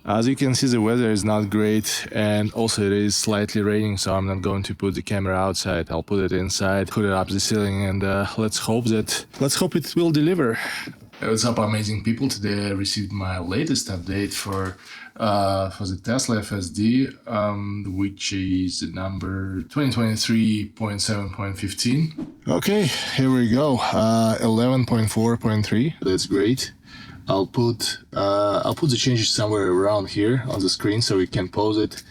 As you can see, the weather is not great, and also it is slightly raining, so I'm not going to put the camera outside. I'll put it inside, put it up the ceiling, and let's hope it will deliver. Hey, what's up, amazing people? Today I received my latest update for the Tesla FSD, which is the number 2023.7.15. Okay, here we go. 11.4.3. That's great. I'll put the changes somewhere around here on the screen so we can pause it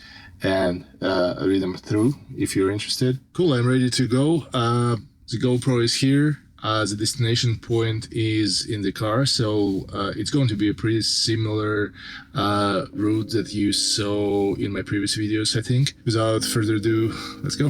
and read them through if you're interested. Cool, I'm ready to go. The GoPro is here. The destination point is in the car, so it's going to be a pretty similar route that you saw in my previous videos, I think. Without further ado, let's go.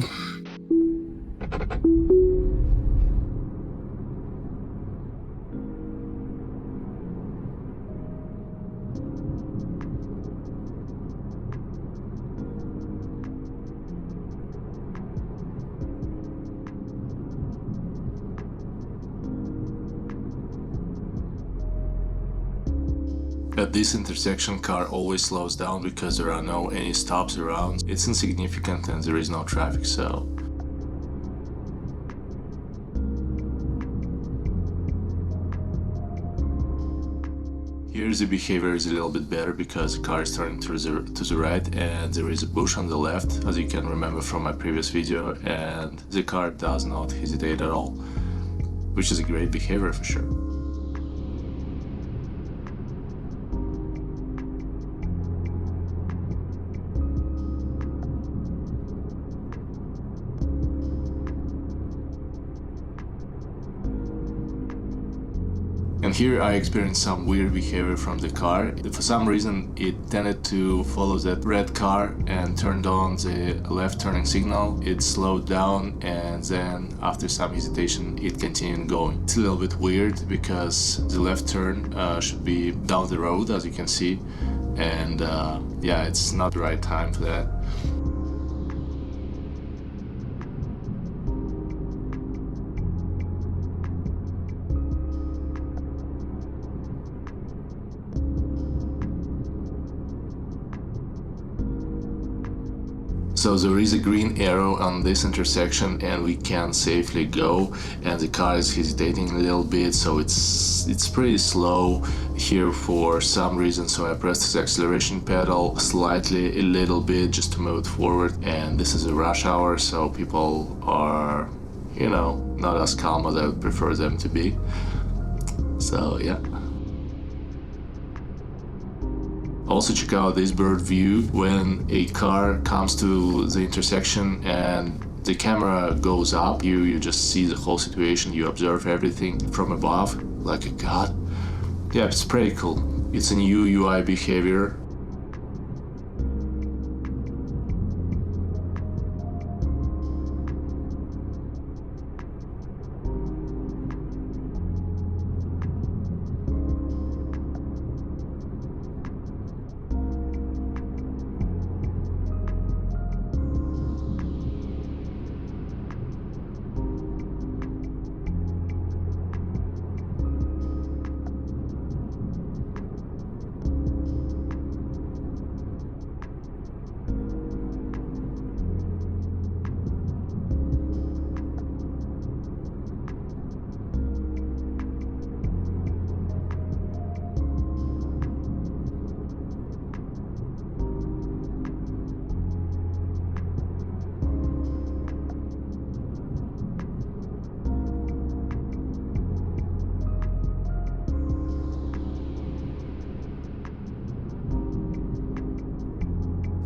At this intersection, car always slows down because there are no any stops around. It's insignificant and there is no traffic, so... Here the behavior is a little bit better because the car is turning to the right and there is a bush on the left, as you can remember from my previous video, and the car does not hesitate at all, which is a great behavior for sure. And here I experienced some weird behavior from the car. For some reason it tended to follow that red car and turned on the left turning signal. It slowed down and then after some hesitation it continued going. It's a little bit weird because the left turn should be down the road, as you can see, and yeah, it's not the right time for that. So there is a green arrow on this intersection and we can safely go, and the car is hesitating a little bit, so it's pretty slow here for some reason, so I pressed the acceleration pedal slightly a little bit just to move it forward. And this is a rush hour, so people are, you know, not as calm as I would prefer them to be. So yeah. Also check out this bird view. When a car comes to the intersection and the camera goes up, you just see the whole situation, you observe everything from above like a god. Yeah, it's pretty cool. It's a new UI behavior.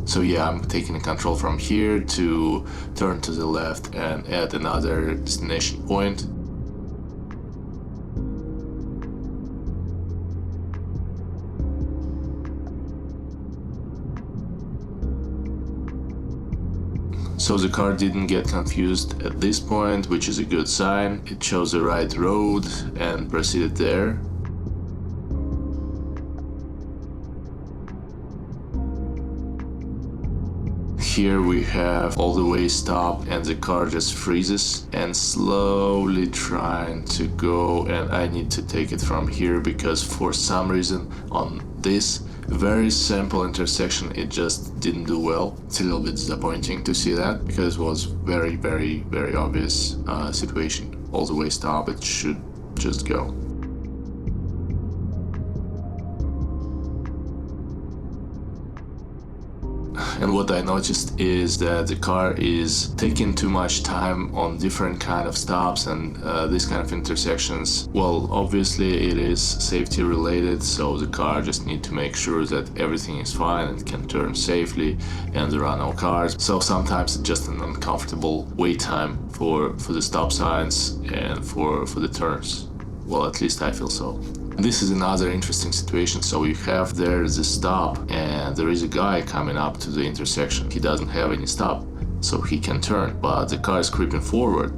So yeah, I'm taking control from here to turn to the left and add another destination point. So the car didn't get confused at this point, which is a good sign. It chose the right road and proceeded there. Here we have all the way stop and the car just freezes and slowly trying to go, and I need to take it from here because for some reason on this Very simple intersection, it just didn't do well. It's a little bit disappointing to see that, because it was very, very, very obvious situation. All the way stop, it should just go. And what I noticed is that the car is taking too much time on different kind of stops and these kind of intersections. Well, obviously it is safety related, so the car just need to make sure that everything is fine and can turn safely and there are no cars. So sometimes it's just an uncomfortable wait time for the stop signs and for the turns. Well, at least I feel so. This is another interesting situation. So you have there the stop and there is a guy coming up to the intersection. He doesn't have any stop, so he can turn, but the car is creeping forward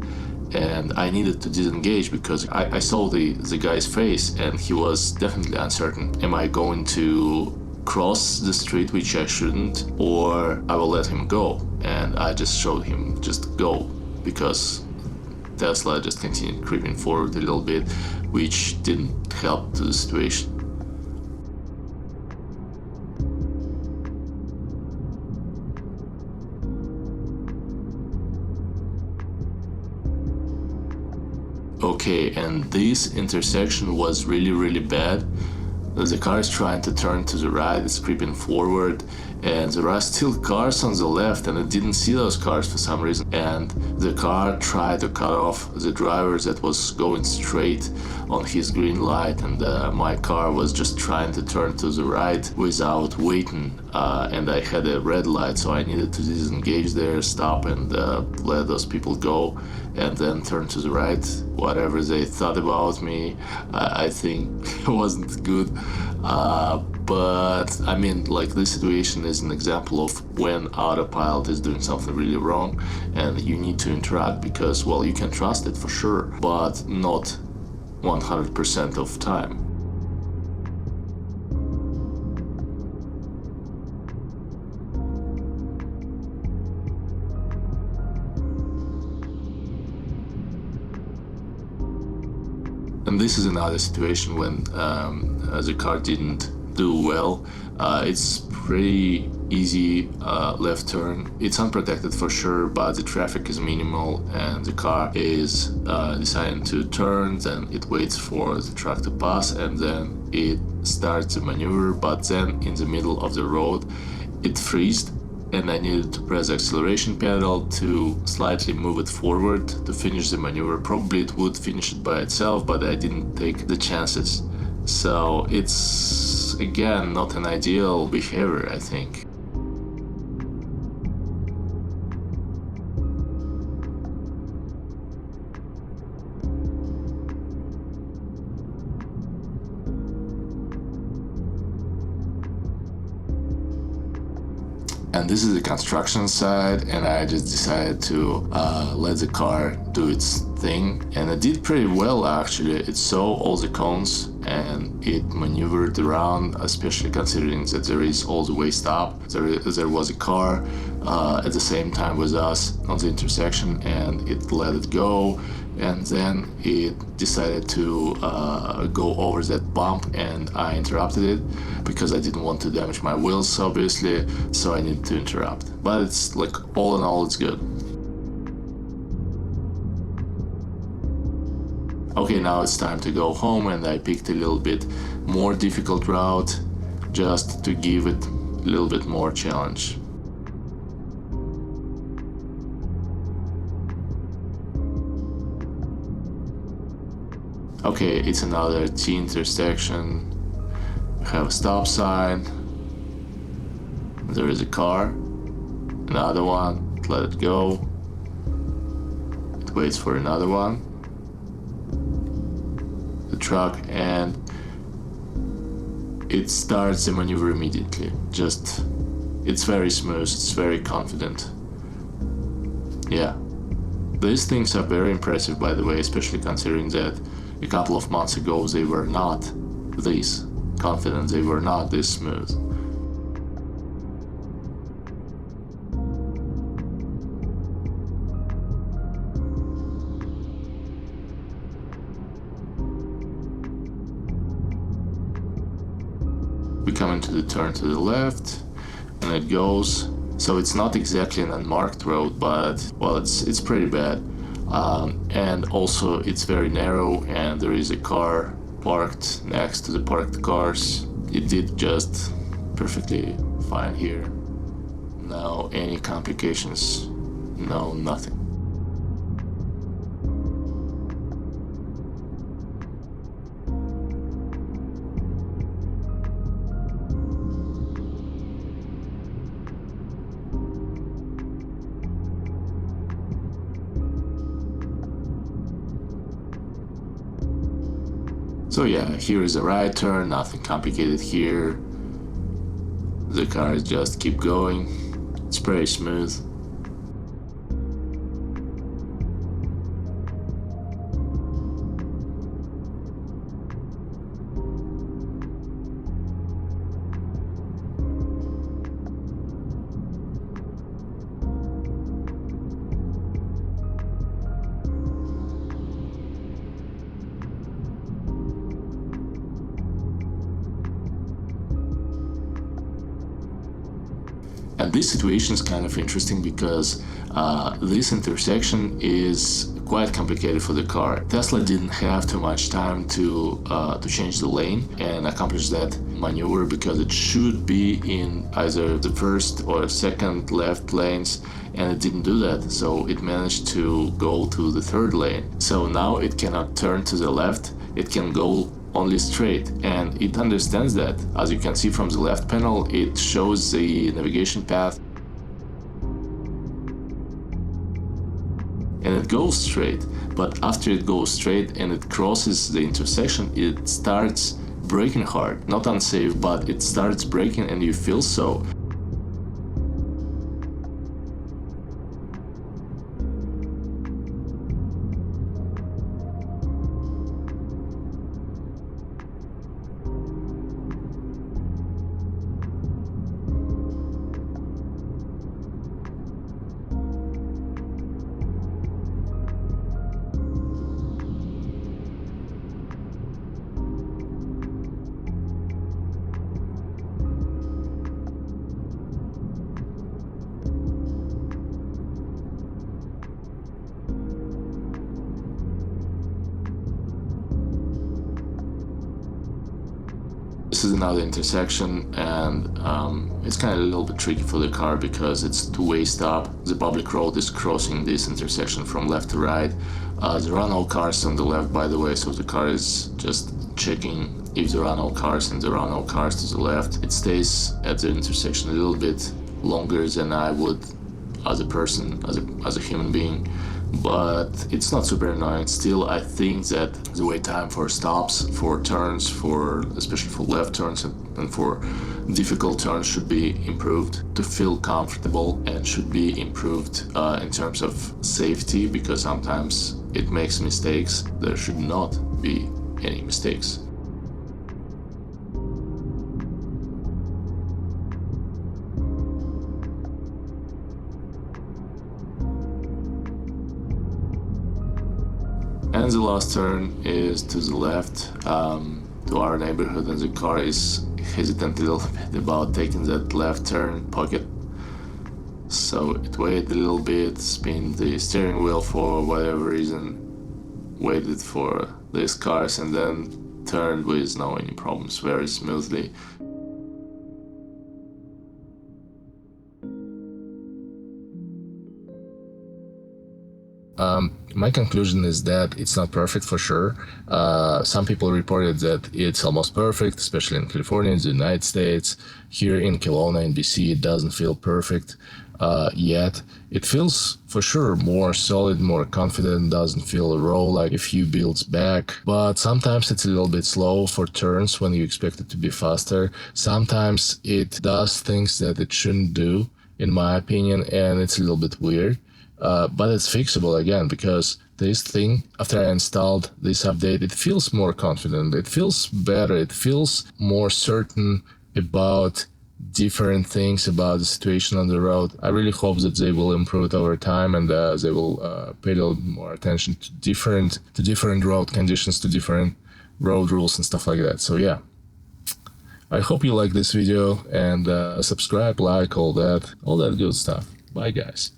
and I needed to disengage because I saw the guy's face and he was definitely uncertain. Am I going to cross the street, which I shouldn't, or I will let him go? And I just showed him just go, because Tesla just continued creeping forward a little bit, which didn't help to the situation. Okay, and this intersection was really, really bad. The car is trying to turn to the right, it's creeping forward, and there are still cars on the left, and I didn't see those cars for some reason. And the car tried to cut off the driver that was going straight on his green light, and my car was just trying to turn to the right without waiting. And I had a red light, so I needed to disengage there, stop, and let those people go, and then turn to the right. Whatever they thought about me, I think wasn't good. But I mean, like, this situation is an example of when autopilot is doing something really wrong and you need to interact, because, well, you can trust it for sure, but not 100% of time. And this is another situation when the car didn't do well. It's pretty easy left turn. It's unprotected for sure, but the traffic is minimal and the car is deciding to turn, then it waits for the truck to pass and then it starts the maneuver, but then in the middle of the road it freezed and I needed to press the acceleration pedal to slightly move it forward to finish the maneuver. Probably it would finish it by itself, but I didn't take the chances. So it's, again, not an ideal behavior, I think. And this is the construction side, and I just decided to let the car do its thing, and it did pretty well actually. It saw all the cones and it maneuvered around, especially considering that there is all the way stop. There was a car at the same time with us on the intersection, and it let it go, and then it decided to go over that bump, and I interrupted it because I didn't want to damage my wheels, obviously, so I needed to interrupt. But it's like, all in all, it's good. Okay, now it's time to go home, and I picked a little bit more difficult route just to give it a little bit more challenge. Okay, it's another T intersection. We have a stop sign. There is a car. Another one. Let it go. It waits for another one. The truck, and it starts the maneuver immediately. Just, it's very smooth. It's very confident. Yeah. These things are very impressive, by the way, especially considering that a couple of months ago they were not this confident, they were not this smooth. We coming to the turn to the left, and it goes. So it's not exactly an unmarked road, but well, it's pretty bad. And also it's very narrow, and there is a car parked next to the parked cars. It did just perfectly fine here. No any complications, no nothing. So yeah, here is a right turn, nothing complicated here. The cars just keep going. It's pretty smooth. And this situation is kind of interesting because this intersection is quite complicated for the car. Tesla didn't have too much time to change the lane and accomplish that maneuver, because it should be in either the first or second left lanes, and it didn't do that. So it managed to go to the third lane. So now it cannot turn to the left, it can go only straight, and it understands that. As you can see from the left panel, it shows the navigation path and it goes straight. But after it goes straight and it crosses the intersection, it starts braking hard. Not unsafe, but it starts braking, and you feel so. This is another intersection, and it's kind of a little bit tricky for the car because it's two-way stop. The public road is crossing this intersection from left to right. There are no cars on the left, by the way, so the car is just checking if there are no cars, and there are no cars to the left. It stays at the intersection a little bit longer than I would as a person, as a human being, but it's not super annoying. Still, I think that the wait time for stops, for turns, for especially for left turns and for difficult turns should be improved to feel comfortable, and should be improved in terms of safety, because sometimes it makes mistakes. There should not be any mistakes. And the last turn is to the left, to our neighborhood, and the car is hesitant a little bit about taking that left turn pocket. So it waited a little bit, spun the steering wheel for whatever reason, waited for these cars, and then turned with no any problems, very smoothly. My conclusion is that it's not perfect for sure. Some people reported that it's almost perfect, especially in California, in the United States. Here in Kelowna, in BC, it doesn't feel perfect yet. It feels for sure more solid, more confident, doesn't feel raw like a few builds back. But sometimes it's a little bit slow for turns when you expect it to be faster. Sometimes it does things that it shouldn't do, in my opinion, and it's a little bit weird. But it's fixable again, because this thing, after I installed this update, it feels more confident, it feels better, it feels more certain about different things, about the situation on the road. I really hope that they will improve it over time, and they will pay a little more attention to different road conditions, to different road rules and stuff like that. So yeah, I hope you like this video, and subscribe, like, all that good stuff. Bye, guys.